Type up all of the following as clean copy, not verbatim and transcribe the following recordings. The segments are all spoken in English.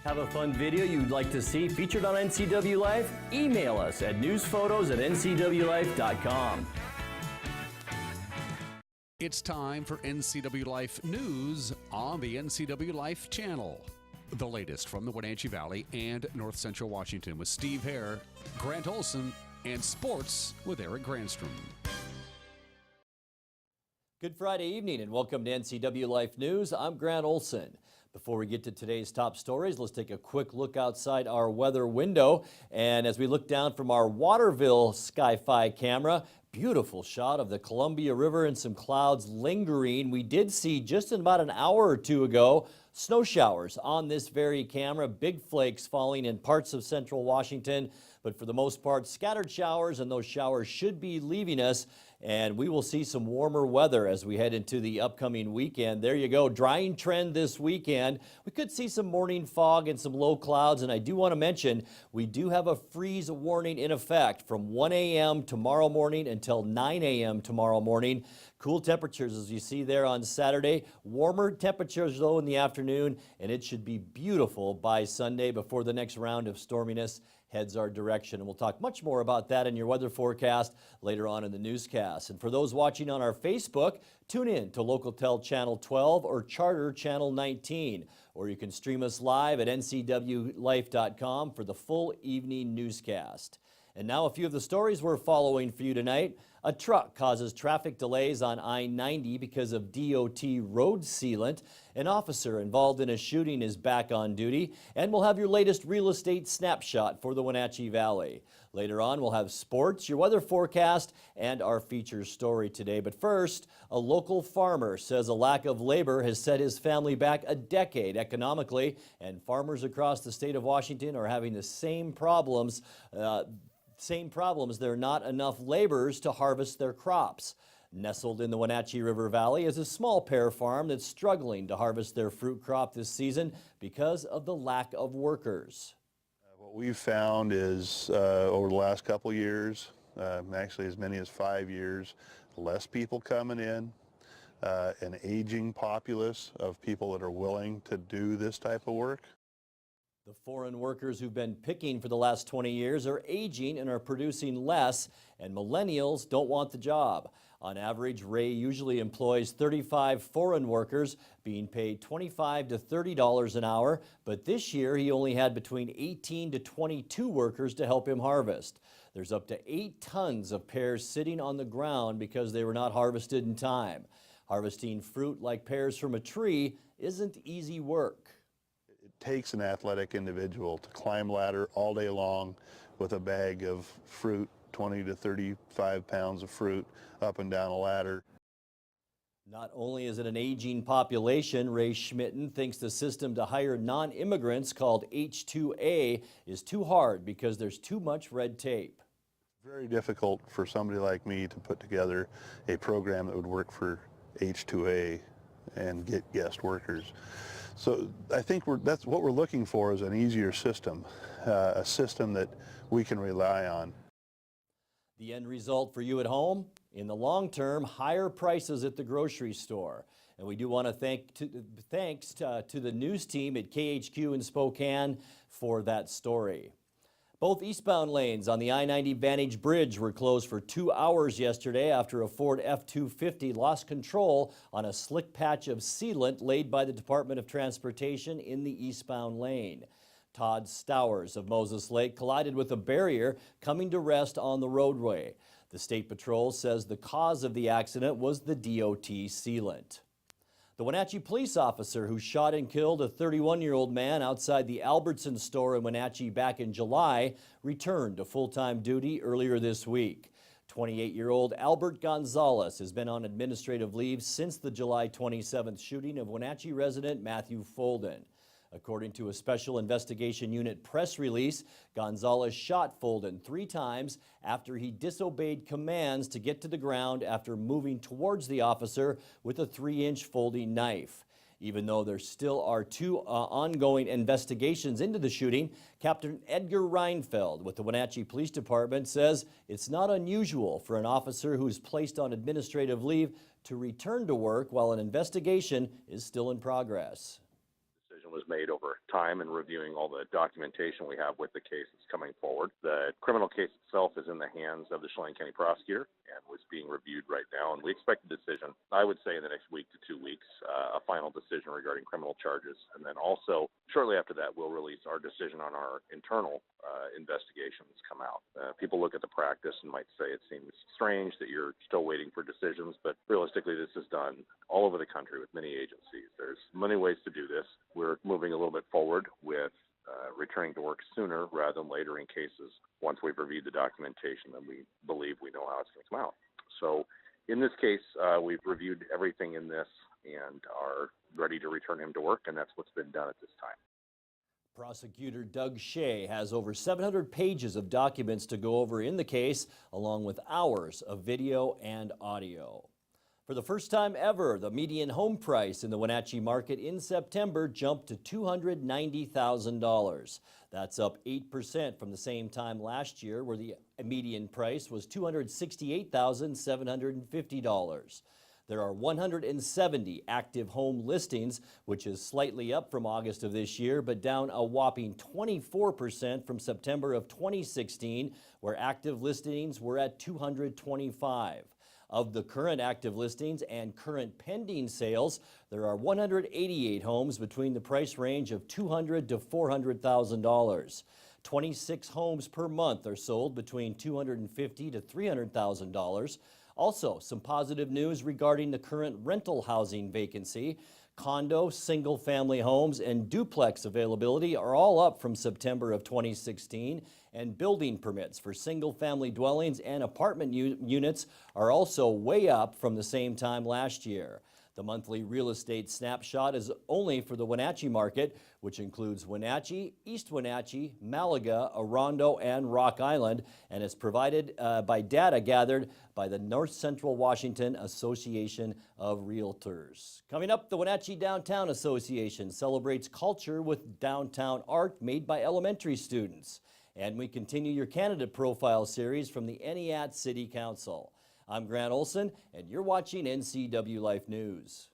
Have a fun video you'd like to see featured on NCW Life? Email us at newsphotos@ncwlife.com. It's time for NCW Life News on the NCW Life channel. The latest from the Wenatchee Valley and North Central Washington with Steve Hare, Grant Olson, and sports with Eric Granstrom. Good Friday evening and welcome to NCW Life News. I'm Grant Olson. Before we get to today's top stories, let's take a quick look outside our weather window. And as we look down from our Waterville Sky-Fi camera, beautiful shot of the Columbia River and some clouds lingering. We did see just in about an hour or two ago snow showers on this very camera, big flakes falling in parts of central Washington, but for the most part scattered showers, and those showers should be leaving us, and we will see some warmer weather as we head into the upcoming weekend. There you go, drying trend this weekend. We could see some morning fog and some low clouds, and I do want to mention we do have a freeze warning in effect from 1 a.m. tomorrow morning until 9 a.m. tomorrow morning. Cool temperatures as you see there on Saturday. Warmer temperatures though in the afternoon, and it should be beautiful by Sunday before the next round of storminess heads our direction. And we'll talk much more about that in your weather forecast later on in the newscast. And for those watching on our Facebook, tune in to Local-Tel Channel 12 or Charter Channel 19. Or you can stream us live at ncwlife.com for the full evening newscast. And now a few of the stories we're following for you tonight. A truck causes traffic delays on I-90 because of DOT road sealant. An officer involved in a shooting is back on duty. And we'll have your latest real estate snapshot for the Wenatchee Valley. Later on, we'll have sports, your weather forecast, and our feature story today. But first, a local farmer says a lack of labor has set his family back a decade economically, and farmers across the state of Washington are having the same problems. There are not enough laborers to harvest their crops. Nestled in the Wenatchee River Valley is a small pear farm that's struggling to harvest their fruit crop this season because of the lack of workers. What we've found is over the last couple years, actually as many as 5 years, less people coming in, an aging populace of people that are willing to do this type of work. The foreign workers who've been picking for the last 20 years are aging and are producing less, and millennials don't want the job. On average, Ray usually employs 35 foreign workers, being paid $25 to $30 an hour, but this year he only had between 18 to 22 workers to help him harvest. There's up to 8 tons of pears sitting on the ground because they were not harvested in time. Harvesting fruit like pears from a tree isn't easy work. It takes an athletic individual to climb a ladder all day long with a bag of fruit, 20 to 35 pounds of fruit up and down a ladder. Not only is it an aging population, Ray Schmitten thinks the system to hire non-immigrants called H-2A is too hard because there's too much red tape. Very difficult for somebody like me to put together a program that would work for H-2A and get guest workers. So I think that's what we're looking for, is an easier system, a system that we can rely on. The end result for you at home? In the long term, higher prices at the grocery store. And we do want to thanks to the news team at KHQ in Spokane for that story. Both eastbound lanes on the I-90 Vantage Bridge were closed for 2 hours yesterday after a Ford F-250 lost control on a slick patch of sealant laid by the Department of Transportation in the eastbound lane. Todd Stowers of Moses Lake collided with a barrier coming to rest on the roadway. The State Patrol says the cause of the accident was the DOT sealant. The Wenatchee police officer who shot and killed a 31-year-old man outside the Albertson store in Wenatchee back in July returned to full-time duty earlier this week. 28-year-old Albert Gonzalez has been on administrative leave since the July 27th shooting of Wenatchee resident Matthew Folden. According to a Special Investigation Unit press release, Gonzalez shot Folden 3 times after he disobeyed commands to get to the ground after moving towards the officer with a 3-inch folding knife. Even though there still are 2 ongoing investigations into the shooting, Captain Edgar Reinfeld with the Wenatchee Police Department says it's not unusual for an officer who's placed on administrative leave to return to work while an investigation is still in progress. was made over time and reviewing all the documentation we have with the case that's coming forward. The criminal case itself is in the hands of the Chelan County prosecutor and was being reviewed right now. And we expect a decision, I would say, in the next week to 2 weeks, a final decision regarding criminal charges. And then also, shortly after that, we'll release our decision on our internal investigations come out. People look at the practice and might say it seems strange that you're still waiting for decisions, but realistically, this is done all over the country with many agencies. There's many ways to do this. We're moving a little bit forward with returning to work sooner rather than later in cases once we've reviewed the documentation and we believe we know how it's going to come out. So in this case, we've reviewed everything in this and are ready to return him to work, and that's what's been done at this time. Prosecutor Doug Shea has over 700 pages of documents to go over in the case, along with hours of video and audio. For the first time ever, the median home price in the Wenatchee market in September jumped to $290,000. That's up 8% from the same time last year, where the median price was $268,750. There are 170 active home listings, which is slightly up from August of this year, but down a whopping 24% from September of 2016, where active listings were at 225. Of the current active listings and current pending sales, there are 188 homes between the price range of $200,000 to $400,000. 26 homes per month are sold between $250,000 to $300,000. Also, some positive news regarding the current rental housing vacancy. Condo, single-family homes, and duplex availability are all up from September of 2016, and building permits for single-family dwellings and apartment units are also way up from the same time last year. The monthly real estate snapshot is only for the Wenatchee market, which includes Wenatchee, East Wenatchee, Malaga, Orondo, and Rock Island, and is provided by data gathered by the North Central Washington Association of Realtors. Coming up, the Wenatchee Downtown Association celebrates culture with downtown art made by elementary students. And we continue your candidate profile series from the NEAT City Council. I'm Grant Olson, and you're watching NCW Life News.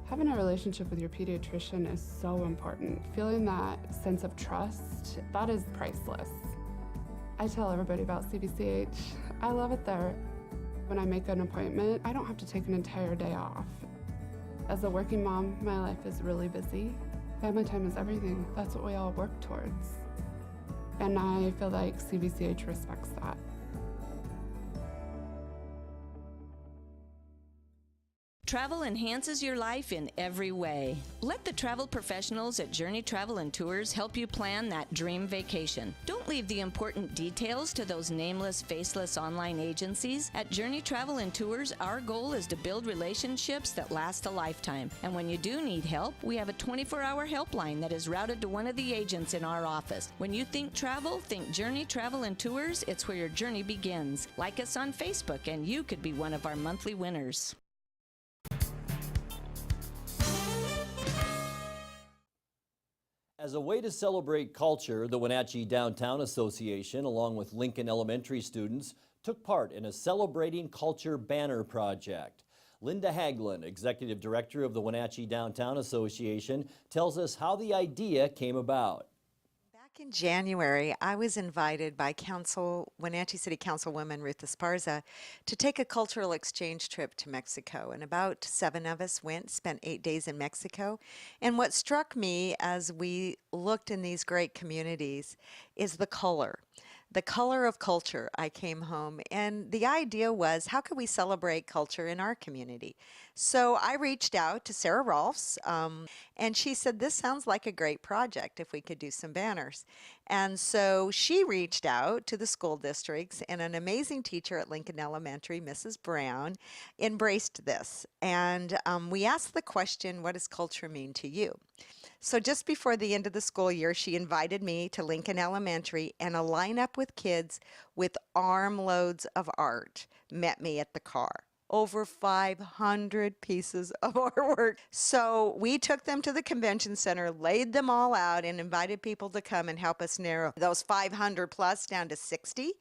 Having a relationship with your pediatrician is so important. Feeling that sense of trust, that is priceless. I tell everybody about CBCH. I love it there. When I make an appointment, I don't have to take an entire day off. As a working mom, my life is really busy. Family time is everything. That's what we all work towards. And I feel like CBCH respects that. Travel enhances your life in every way. Let the travel professionals at Journey Travel and Tours help you plan that dream vacation. Don't leave the important details to those nameless, faceless online agencies. At Journey Travel and Tours, our goal is to build relationships that last a lifetime. And when you do need help, we have a 24-hour helpline that is routed to one of the agents in our office. When you think travel, think Journey Travel and Tours. It's where your journey begins. Like us on Facebook, and you could be one of our monthly winners. As a way to celebrate culture, the Wenatchee Downtown Association, along with Lincoln Elementary students, took part in a Celebrating Culture banner project. Linda Haglund, Executive Director of the Wenatchee Downtown Association, tells us how the idea came about. Back in January, I was invited by Wenatchee City Councilwoman Ruth Esparza to take a cultural exchange trip to Mexico. And about 7 of us went, spent 8 days in Mexico. And what struck me as we looked in these great communities is the color of culture. I came home, and the idea was, how could we celebrate culture in our community? So I reached out to Sarah Rolfs, and she said, this sounds like a great project if we could do some banners. And so she reached out to the school districts, and an amazing teacher at Lincoln Elementary, Mrs. Brown, embraced this. And we asked the question, what does culture mean to you? So just before the end of the school year, she invited me to Lincoln Elementary, and a lineup with kids with armloads of art met me at the car. over 500 pieces of artwork. So we took them to the convention center, laid them all out, and invited people to come and help us narrow those 500 plus down to 60.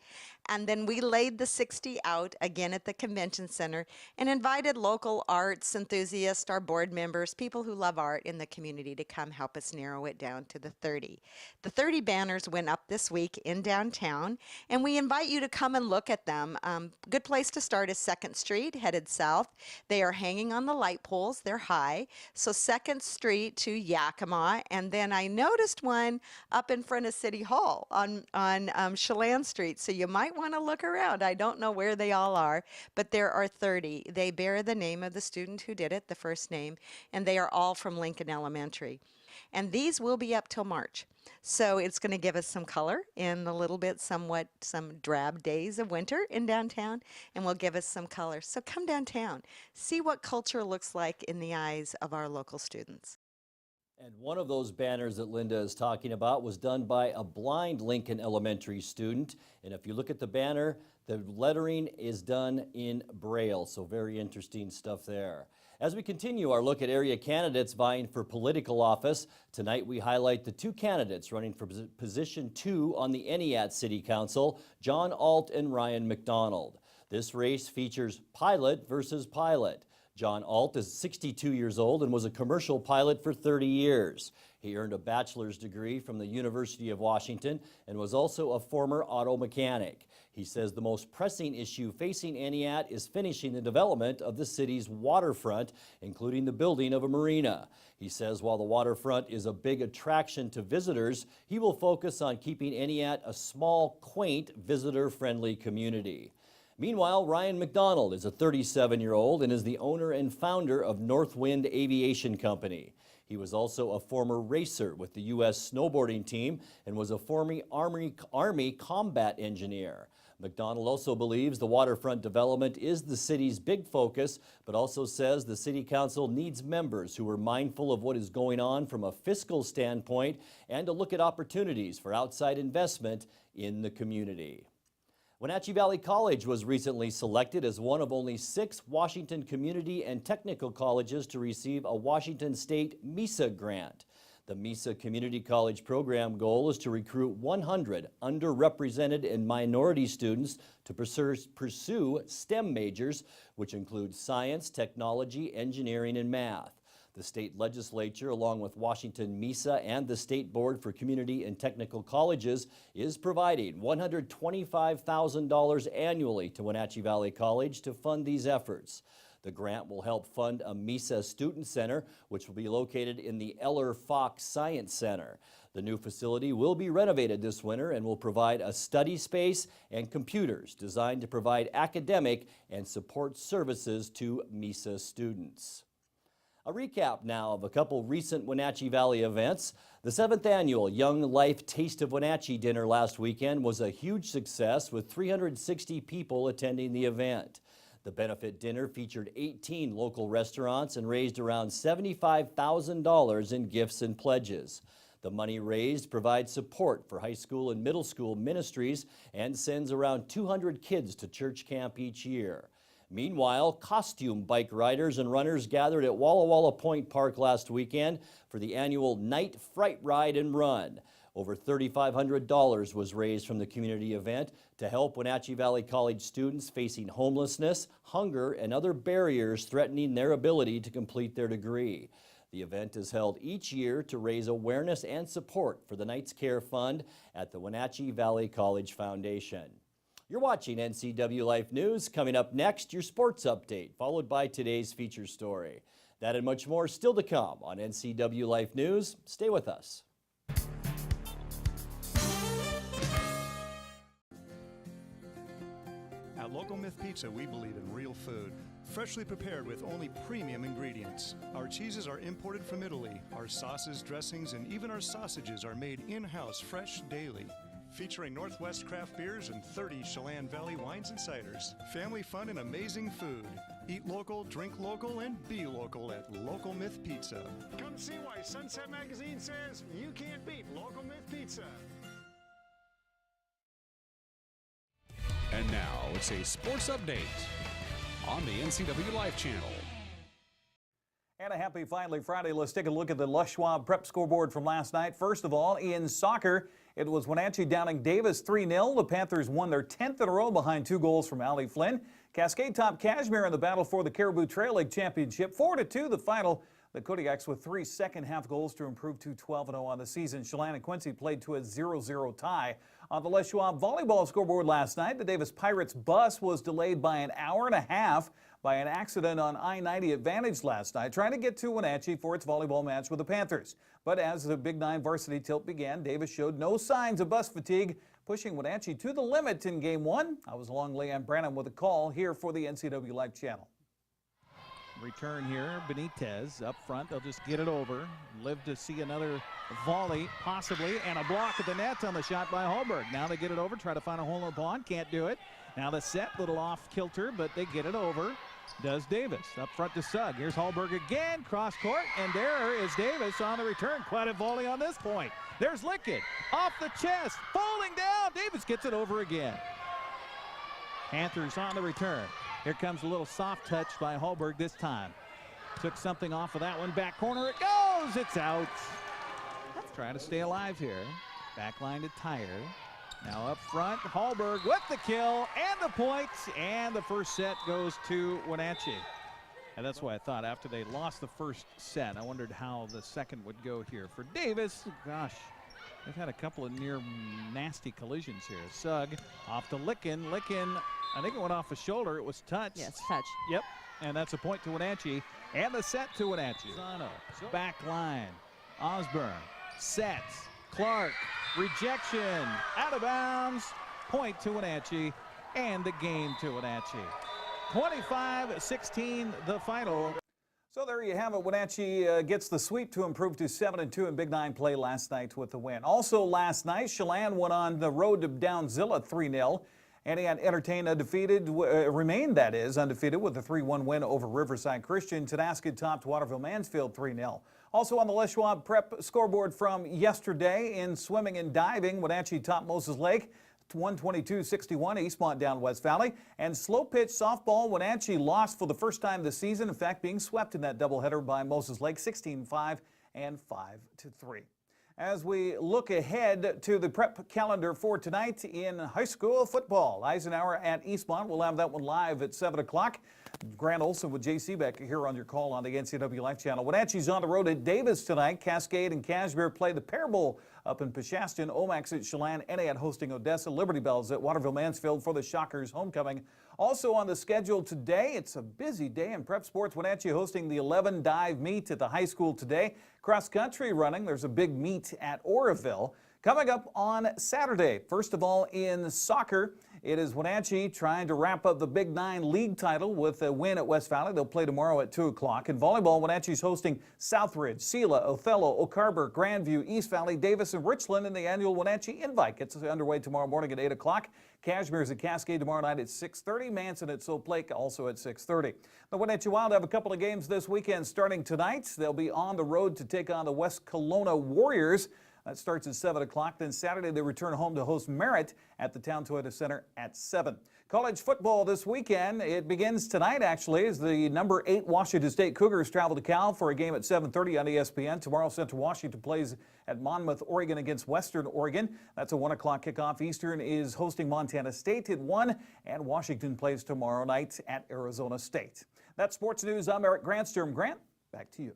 And then we laid the 60 out again at the convention center and invited local arts enthusiasts, our board members, people who love art in the community to come help us narrow it down to the 30. The 30 banners went up this week in downtown, and we invite you to come and look at them. Good place to start is 2nd Street, headed south. They are hanging on the light poles. They're high. So 2nd Street to Yakima, and then I noticed one up in front of City Hall on Chelan Street. So you might want to look around. I don't know where they all are, but there are 30. They bear the name of the student who did it, the first name, and they are all from Lincoln Elementary. And these will be up till March. So it's going to give us some color in a little bit, somewhat some drab days of winter in downtown, and will give us some color. So come downtown, see what culture looks like in the eyes of our local students. And one of those banners that Linda is talking about was done by a blind Lincoln Elementary student. And if you look at the banner, the lettering is done in Braille, so very interesting stuff there. As we continue our look at area candidates vying for political office, tonight we highlight the two candidates running for position 2 on the NEAT City Council, John Alt and Ryan McDonald. This race features pilot versus pilot. John Alt is 62 years old and was a commercial pilot for 30 years. He earned a bachelor's degree from the University of Washington and was also a former auto mechanic. He says the most pressing issue facing NEAT is finishing the development of the city's waterfront, including the building of a marina. He says while the waterfront is a big attraction to visitors, he will focus on keeping NEAT a small, quaint, visitor-friendly community. Meanwhile, Ryan McDonald is a 37-year-old and is the owner and founder of Northwind Aviation Company. He was also a former racer with the U.S. snowboarding team and was a former Army combat engineer. McDonald also believes the waterfront development is the city's big focus, but also says the City Council needs members who are mindful of what is going on from a fiscal standpoint and to look at opportunities for outside investment in the community. Wenatchee Valley College was recently selected as one of only 6 Washington community and technical colleges to receive a Washington State MESA grant. The MESA Community College program goal is to recruit 100 underrepresented and minority students to pursue STEM majors, which include science, technology, engineering, and math. The state legislature, along with Washington MESA and the State Board for Community and Technical Colleges, is providing $125,000 annually to Wenatchee Valley College to fund these efforts. The grant will help fund a MESA Student Center, which will be located in the Eller Fox Science Center. The new facility will be renovated this winter and will provide a study space and computers designed to provide academic and support services to MESA students. A recap now of a couple recent Wenatchee Valley events. The 7th annual Young Life Taste of Wenatchee dinner last weekend was a huge success with 360 people attending the event. The benefit dinner featured 18 local restaurants and raised around $75,000 in gifts and pledges. The money raised provides support for high school and middle school ministries and sends around 200 kids to church camp each year. Meanwhile, costume bike riders and runners gathered at Walla Walla Point Park last weekend for the annual Night Fright Ride and Run. Over $3,500 was raised from the community event to help Wenatchee Valley College students facing homelessness, hunger, and other barriers threatening their ability to complete their degree. The event is held each year to raise awareness and support for the Knights Care Fund at the Wenatchee Valley College Foundation. You're watching NCW Life News. Coming up next, your sports update, followed by today's feature story. That and much more still to come on NCW Life News. Stay with us. At Local Myth Pizza, we believe in real food, freshly prepared with only premium ingredients. Our cheeses are imported from Italy. Our sauces, dressings, and even our sausages are made in-house fresh daily. Featuring Northwest craft beers and 30 Chelan Valley wines and ciders. Family fun and amazing food. Eat local, drink local, and be local at Local Myth Pizza. Come see why Sunset Magazine says you can't beat Local Myth Pizza. And now it's a sports update. on the NCW Life channel. And a happy Finally Friday. Let's take a look at the Les Schwab Prep scoreboard from last night. First of all, in soccer, it was Wenatchee downing Davis 3-0. The Panthers won their 10th in a row behind 2 goals from Allie Flynn. Cascade topped Kashmir in the battle for the Caribou Trail League Championship. 4-2 the final. The Kodiaks with 3 second-half goals to improve to 12-0 on the season. Chelan and Quincy played to a 0-0 tie. On the Les Schwab volleyball scoreboard last night, the Davis Pirates bus was delayed by an hour and a half by an accident on I-90 Advantage last night, trying to get to Wenatchee for its volleyball match with the Panthers. But as the Big 9 varsity tilt began, Davis showed no signs of bus fatigue, pushing Wenatchee to the limit in Game 1. I was along Leanne Branham with a call here for the NCW Life channel. Return here, Benitez up front. They'll just get it over. Live to see another volley, possibly, and a block at the net on the shot by Hallberg. Now they get it over, try to find a hole in the pond, can't do it. Now the set, little off kilter, but they get it over. Does Davis up front to Sugg. Here's Hallberg again, cross court, and there is Davis on the return. Quite a volley on this point. There's Lickett off the chest, falling down. Davis gets it over again. Panthers on the return. Here comes a little soft touch by Hallberg this time. Took something off of that one. Back corner it goes. It's out. Trying to stay alive here. Backline to Tyre. Now up front, Hallberg with the kill and the points. And the first set goes to Wenatchee. And that's why I thought after they lost the first set, I wondered how the second would go here. For Davis, gosh, they've had a couple of near nasty collisions here. Sugg off to Licken. Licken, I think it went off the shoulder. It was touch. Yes, touch. Yep, and that's a point to Wenatchee. And the set to Wenatchee. Zano, back line. Osborne, sets. Clark, rejection, out of bounds. Point to Wenatchee, and the game to Wenatchee. 25-16, the final. So there you have it. Wenatchee gets the sweep to improve to 7-2 in Big 9 play last night with the win. Also last night, Chelan went on the road to Downzilla 3-0. And he had entertained undefeated, remained that is, undefeated with a 3-1 win over Riverside Christian. Tonasket topped Waterville Mansfield 3-0. Also on the Les Schwab Prep scoreboard from yesterday in swimming and diving, Wenatchee topped Moses Lake 122-61, Eastmont down West Valley. And slow pitch softball, Wenatchee lost for the first time this season, in fact being swept in that doubleheader by Moses Lake 16-5 and 5-3. As we look ahead to the prep calendar for tonight in high school football, Eisenhower at Eastmont. We'll have that one live at 7 o'clock. Grant Olson with J.C. Beck here on your call on the NCW Life channel. Wenatchee's on the road at Davis tonight. Cascade and Kashmir play the Pear Bowl up in Peshastin. Omax at Chelan. Enad hosting Odessa. Liberty Bells at Waterville Mansfield for the Shockers homecoming. Also on the schedule today, it's a busy day in prep sports. Wenatchee hosting the 11 dive meet at the high school today. Cross country running, there's a big meet at Oroville. Coming up on Saturday, first of all in soccer, it is Wenatchee trying to wrap up the Big 9 league title with a win at West Valley. They'll play tomorrow at 2 o'clock. In volleyball, Wenatchee's hosting Southridge, Sela, Othello, Oak Harbor, Grandview, East Valley, Davis, and Richland in the annual Wenatchee Invite. Gets underway tomorrow morning at 8 o'clock. Kashmir's at Cascade tomorrow night at 6:30. Manson at Soap Lake also at 6:30. The Wenatchee Wild have a couple of games this weekend starting tonight. They'll be on the road to take on the West Kelowna Warriors. That starts at 7 o'clock. Then Saturday they return home to host Merritt at the Town Toyota Center at 7. College football this weekend. It begins tonight actually as the number 8 Washington State Cougars travel to Cal for a game at 7:30 on ESPN. Tomorrow Central Washington plays at Monmouth, Oregon against Western Oregon. That's a 1 o'clock kickoff. Eastern is hosting Montana State at 1, and Washington plays tomorrow night at Arizona State. That's sports news. I'm Eric Grantstrom. Grant, back to you.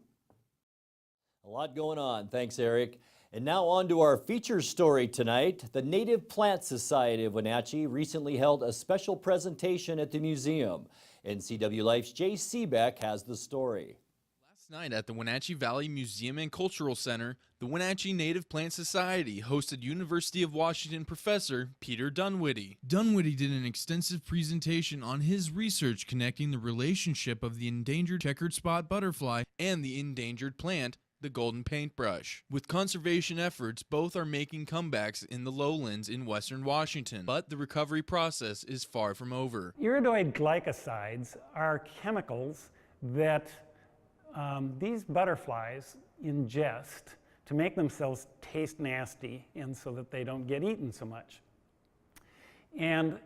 A lot going on. Thanks, Eric. And now on to our feature story tonight. The Native Plant Society of Wenatchee recently held a special presentation at the museum. NCW Life's J.C. Beck has the story. Last night at the Wenatchee Valley Museum and Cultural Center, the Wenatchee Native Plant Society hosted University of Washington professor Peter Dunwitty. Dunwitty did an extensive presentation on his research connecting the relationship of the endangered checkered spot butterfly and the endangered plant, the golden paintbrush. With conservation efforts, both are making comebacks in the lowlands in western Washington, but the recovery process is far from over. Iridoid glycosides are chemicals that these butterflies ingest to make themselves taste nasty and so that they don't get eaten so much. And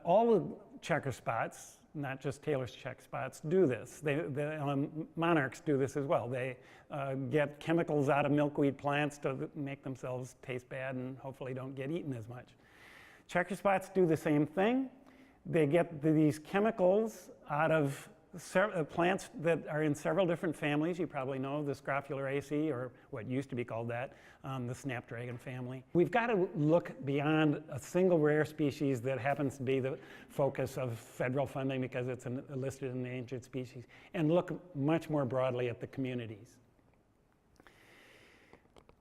all the checker spots, not just Taylor's check spots, do this. Monarchs do this as well. They get chemicals out of milkweed plants to make themselves taste bad and hopefully don't get eaten as much. Checker spots do the same thing. They get these chemicals out of plants that are in several different families. You probably know the Scrophulariaceae, or what used to be called that, the snapdragon family. We've got to look beyond a single rare species that happens to be the focus of federal funding because it's listed in the endangered species, and look much more broadly at the communities.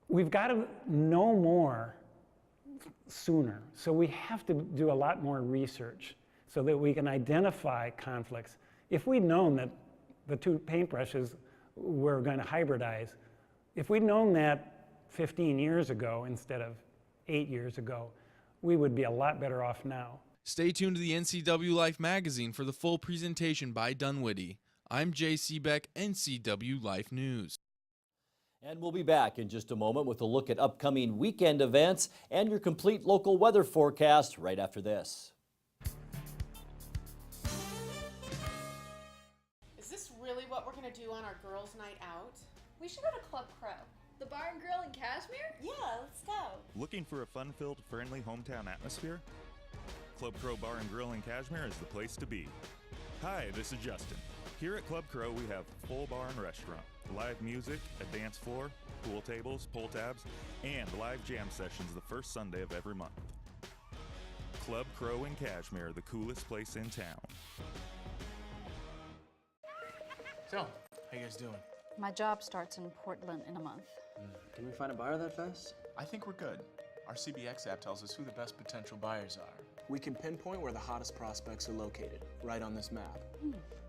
We've got to know more sooner, so we have to do a lot more research so that we can identify conflicts. If we'd known that the two paintbrushes were going to hybridize, if we'd known that 15 years ago instead of 8 years ago, we would be a lot better off now. Stay tuned to the NCW Life magazine for the full presentation by Dunwoody. I'm Jay Seebeck, NCW Life News. And we'll be back in just a moment with a look at upcoming weekend events and your complete local weather forecast right after this. Really what we're gonna do on our girls' night out? We should go to Club Crow. The bar and grill in Kashmir? Yeah, let's go. Looking for a fun-filled, friendly hometown atmosphere? Club Crow Bar and Grill in Kashmir is the place to be. Hi, this is Justin. Here at Club Crow, we have full bar and restaurant, live music, a dance floor, pool tables, pull tabs, and live jam sessions the first Sunday of every month. Club Crow in Kashmir, the coolest place in town. So, how you guys doing? My job starts in Portland in a month. Can we find a buyer that fast? I think we're good. Our CBX app tells us who the best potential buyers are. We can pinpoint where the hottest prospects are located, right on this map.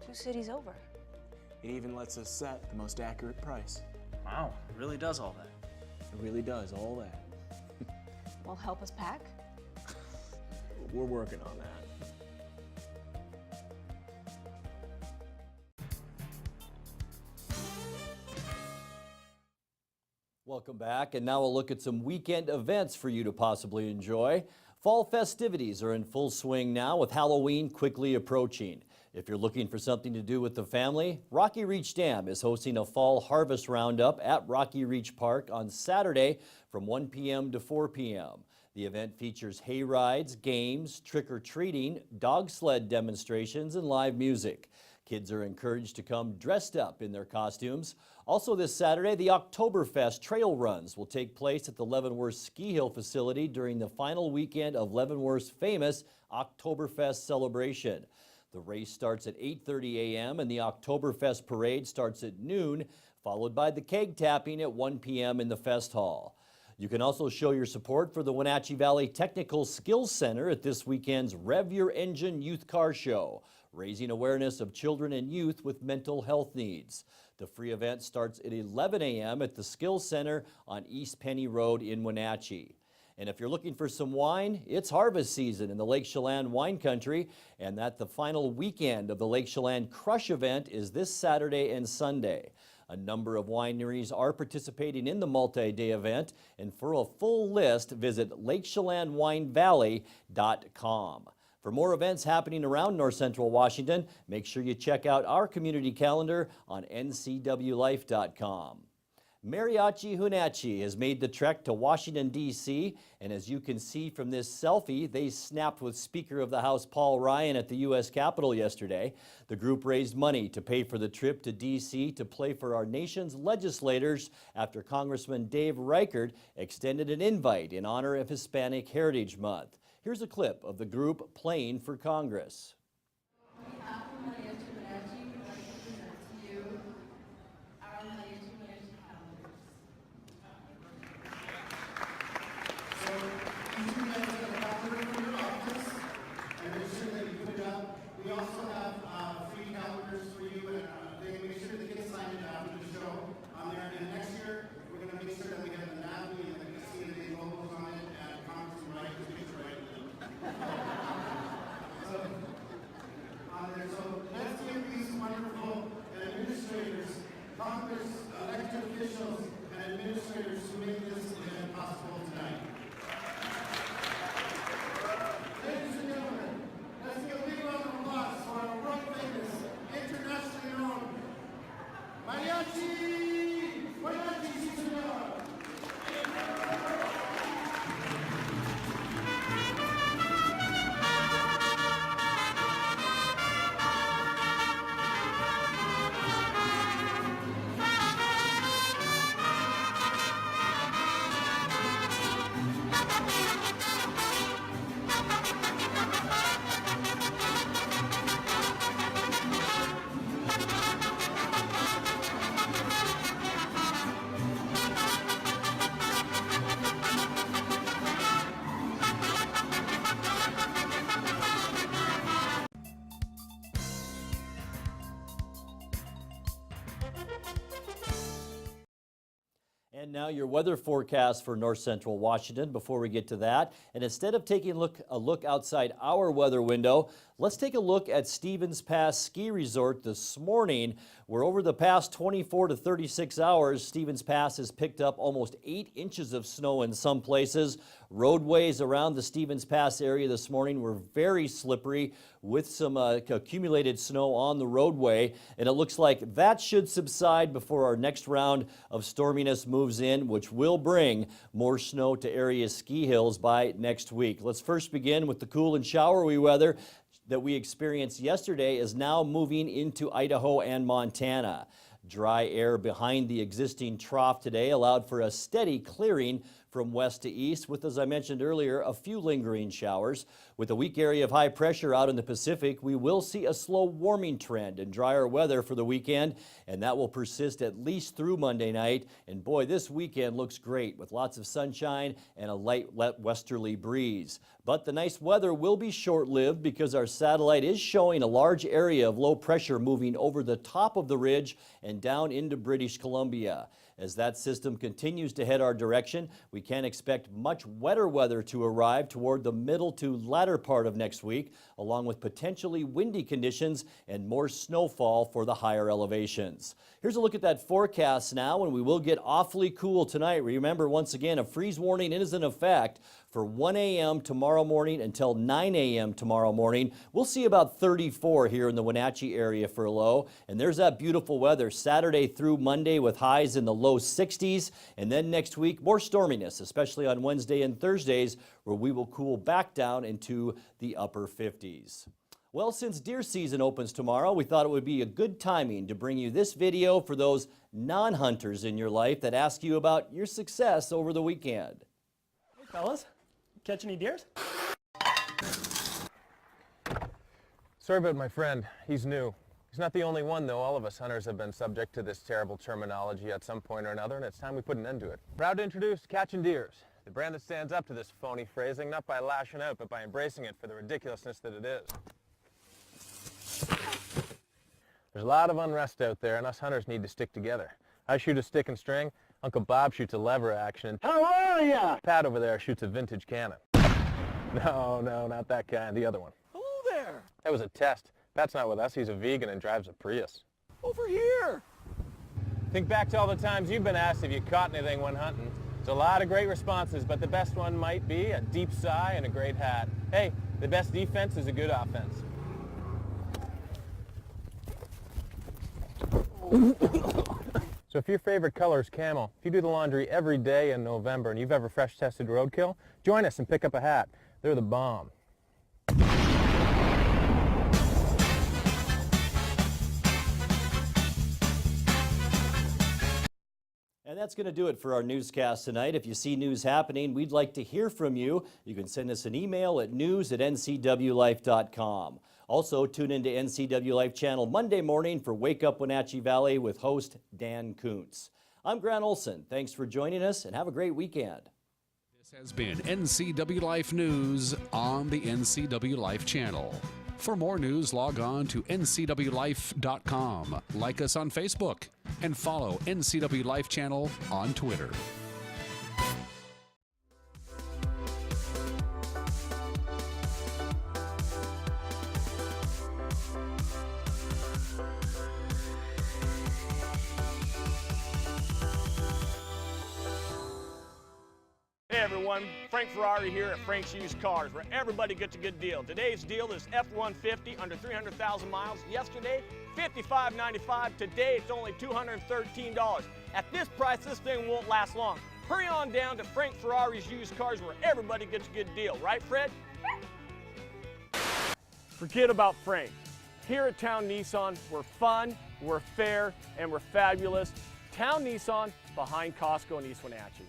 2 cities over. It even lets us set the most accurate price. Wow, it really does all that. It really does all that. Well, help us pack? We're working on that. Welcome back, and now we'll look at some weekend events for you to possibly enjoy. Fall festivities are in full swing now, with Halloween quickly approaching. If you're looking for something to do with the family, Rocky Reach Dam is hosting a fall harvest roundup at Rocky Reach Park on Saturday from 1 p.m. to 4 p.m. The event features hay rides, games, trick-or-treating, dog sled demonstrations, and live music. Kids are encouraged to come dressed up in their costumes. Also this Saturday, the Oktoberfest trail runs will take place at the Leavenworth Ski Hill facility during the final weekend of Leavenworth's famous Oktoberfest celebration. The race starts at 8:30 a.m. and the Oktoberfest parade starts at noon, followed by the keg tapping at 1 p.m. in the Fest Hall. You can also show your support for the Wenatchee Valley Technical Skills Center at this weekend's Rev Your Engine Youth Car Show, raising awareness of children and youth with mental health needs. The free event starts at 11 a.m. at the Skills Center on East Penny Road in Wenatchee. And if you're looking for some wine, it's harvest season in the Lake Chelan wine country, and that the final weekend of the Lake Chelan Crush event is this Saturday and Sunday. A number of wineries are participating in the multi-day event, and for a full list, visit LakeChelanWineValley.com. For more events happening around North Central Washington, make sure you check out our community calendar on ncwlife.com. Mariachi Hunachie has made the trek to Washington, D.C., and as you can see from this selfie, they snapped with Speaker of the House Paul Ryan at the U.S. Capitol yesterday. The group raised money to pay for the trip to D.C. to play for our nation's legislators after Congressman Dave Reichert extended an invite in honor of Hispanic Heritage Month. Here's a clip of the group playing for Congress. We also have free calendars for you, and they make sure they get signed after the show on there. And next year, we're going to make sure that we have the Natalie and the Casino Day logos on it, and Congressman Reicher's picture right with them. So let's give these wonderful administrators, Congress, elected officials, and administrators who make this event possible tonight. Ladies and gentlemen, let's give a big round of And now your weather forecast for north central Washington. Before we get to that, and instead of taking a look outside our weather window, let's take a look at Stevens Pass Ski Resort this morning, where over the past 24 to 36 hours, Stevens Pass has picked up almost 8 inches of snow in some places. Roadways around the Stevens Pass area this morning were very slippery with some accumulated snow on the roadway, and it looks like that should subside before our next round of storminess moves in, which will bring more snow to area ski hills by next week. Let's first begin with the cool and showery weather that we experienced yesterday is now moving into Idaho and Montana. Dry air behind the existing trough today allowed for a steady clearing from west to east with, as I mentioned earlier, a few lingering showers. With a weak area of high pressure out in the Pacific, we will see a slow warming trend and drier weather for the weekend, and that will persist at least through Monday night. And boy, this weekend looks great with lots of sunshine and a light westerly breeze. But the nice weather will be short-lived because our satellite is showing a large area of low pressure moving over the top of the ridge and down into British Columbia. As that system continues to head our direction, we can expect much wetter weather to arrive toward the middle to latter part of next week, along with potentially windy conditions and more snowfall for the higher elevations. Here's a look at that forecast now, and we will get awfully cool tonight. Remember, once again, a freeze warning is in effect for 1 a.m. tomorrow morning until 9 a.m. tomorrow morning. We'll see about 34 here in the Wenatchee area for a low. And there's that beautiful weather Saturday through Monday with highs in the low 60s. And then next week, more storminess, especially on Wednesday and Thursdays, where we will cool back down into the upper 50s. Well, since deer season opens tomorrow, we thought it would be a good timing to bring you this video for those non-hunters in your life that ask you about your success over the weekend. Hey fellas, catch any deers? Sorry about my friend. He's new. He's not the only one, though. All of us hunters have been subject to this terrible terminology at some point or another, and it's time we put an end to it. Proud to introduce Catching Deers, the brand that stands up to this phony phrasing, not by lashing out, but by embracing it for the ridiculousness that it is. There's a lot of unrest out there, and us hunters need to stick together. I shoot a stick and string, Uncle Bob shoots a lever action, and How are ya? Pat over there shoots a vintage cannon. No, not that kind, the other one. Hello there. That was a test. Pat's not with us, he's a vegan and drives a Prius. Over here. Think back to all the times you've been asked if you caught anything when hunting. There's a lot of great responses, but the best one might be a deep sigh and a great hat. Hey, the best defense is a good offense. So if your favorite color is camel, if you do the laundry every day in November and you've ever fresh tested roadkill, join us and pick up a hat. They're the bomb. And that's going to do it for our newscast tonight. If you see news happening, we'd like to hear from you. You can send us an email at news@ncwlife.com. Also, tune into NCW Life Channel Monday morning for Wake Up Wenatchee Valley with host Dan Kuntz. I'm Grant Olson. Thanks for joining us and have a great weekend. This has been NCW Life News on the NCW Life Channel. For more news, log on to ncwlife.com, like us on Facebook, and follow NCW Life Channel on Twitter. Hey everyone, Frank Ferrari here at Frank's Used Cars, where everybody gets a good deal. Today's deal is F-150 under 300,000 miles. Yesterday, $55.95. Today, it's only $213. At this price, this thing won't last long. Hurry on down to Frank Ferrari's Used Cars, where everybody gets a good deal. Right, Fred? Forget about Frank. Here at Town Nissan, we're fun, we're fair, and we're fabulous. Town Nissan, behind Costco in East Wenatchee.